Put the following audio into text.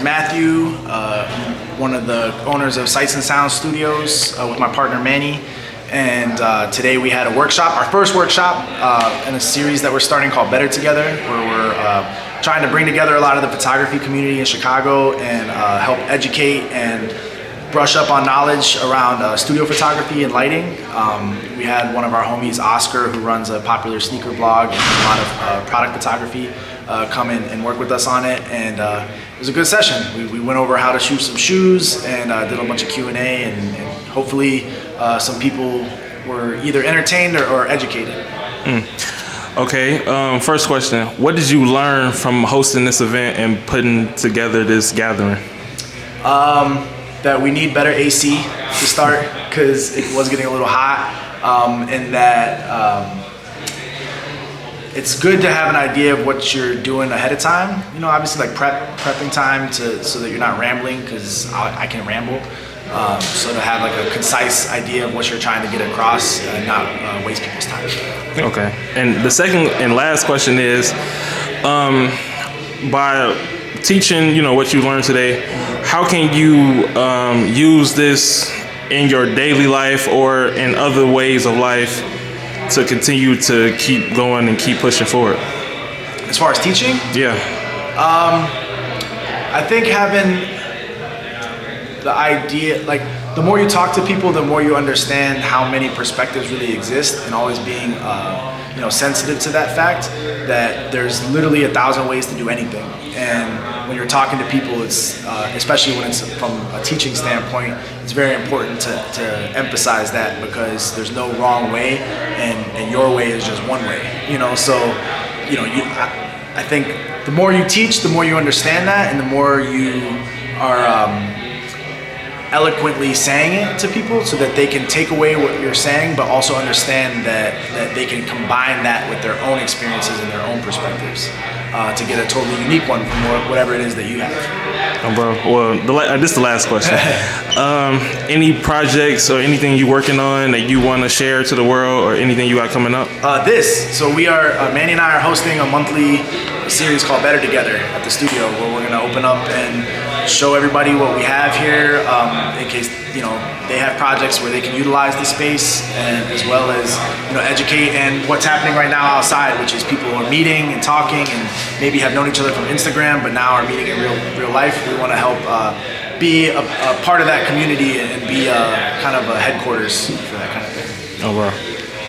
Matthew, one of the owners of Sights and Sounds Studios with my partner Manny. And today we had a workshop, our first workshop in a series that we're starting called Better Together, where we're trying to bring together a lot of the photography community in Chicago and help educate and brush up on knowledge around studio photography and lighting. We had one of our homies, Oscar, who runs a popular sneaker blog and a lot of product photography, come in and work with us on it. And it was a good session. We went over how to shoot some shoes and did a bunch of Q&A, and hopefully some people were either entertained or educated. Okay, first question. What did you learn from hosting this event and putting together this gathering? That we need better AC to start because it was getting a little hot, and that it's good to have an idea of what you're doing ahead of time. You know, obviously like prepping time so that you're not rambling, because I can ramble. So to have like a concise idea of what you're trying to get across and not waste people's time. Okay. And the second and last question is, by teaching, what you learned today, how can you use this in your daily life or in other ways of life to continue to keep going and keep pushing forward? As far as teaching? Yeah. I think having the idea, like the more you talk to people, the more you understand how many perspectives really exist, and always being sensitive to that fact that there's literally 1,000 ways to do anything. And when you're talking to people, it's especially when it's from a teaching standpoint, it's very important to emphasize that, because there's no wrong way, and your way is just one way. I think the more you teach, the more you understand that, and the more you are eloquently saying it to people so that they can take away what you're saying, but also understand that they can combine that with their own experiences and their own perspectives to get a totally unique one from whatever it is that you have. Oh, bro. Well, this is the last question. Any projects or anything you're working on that you want to share to the world, or anything you got coming up? So we are, Manny and I are hosting a monthly series called Better Together at the studio, where we're going to open up and show everybody what we have here, in case they have projects where they can utilize the space, and as well as educate, and what's happening right now outside, which is people are meeting and talking and maybe have known each other from Instagram but now are meeting in real life. We want to help be a part of that community and be kind of a headquarters for that kind of thing. Oh, wow.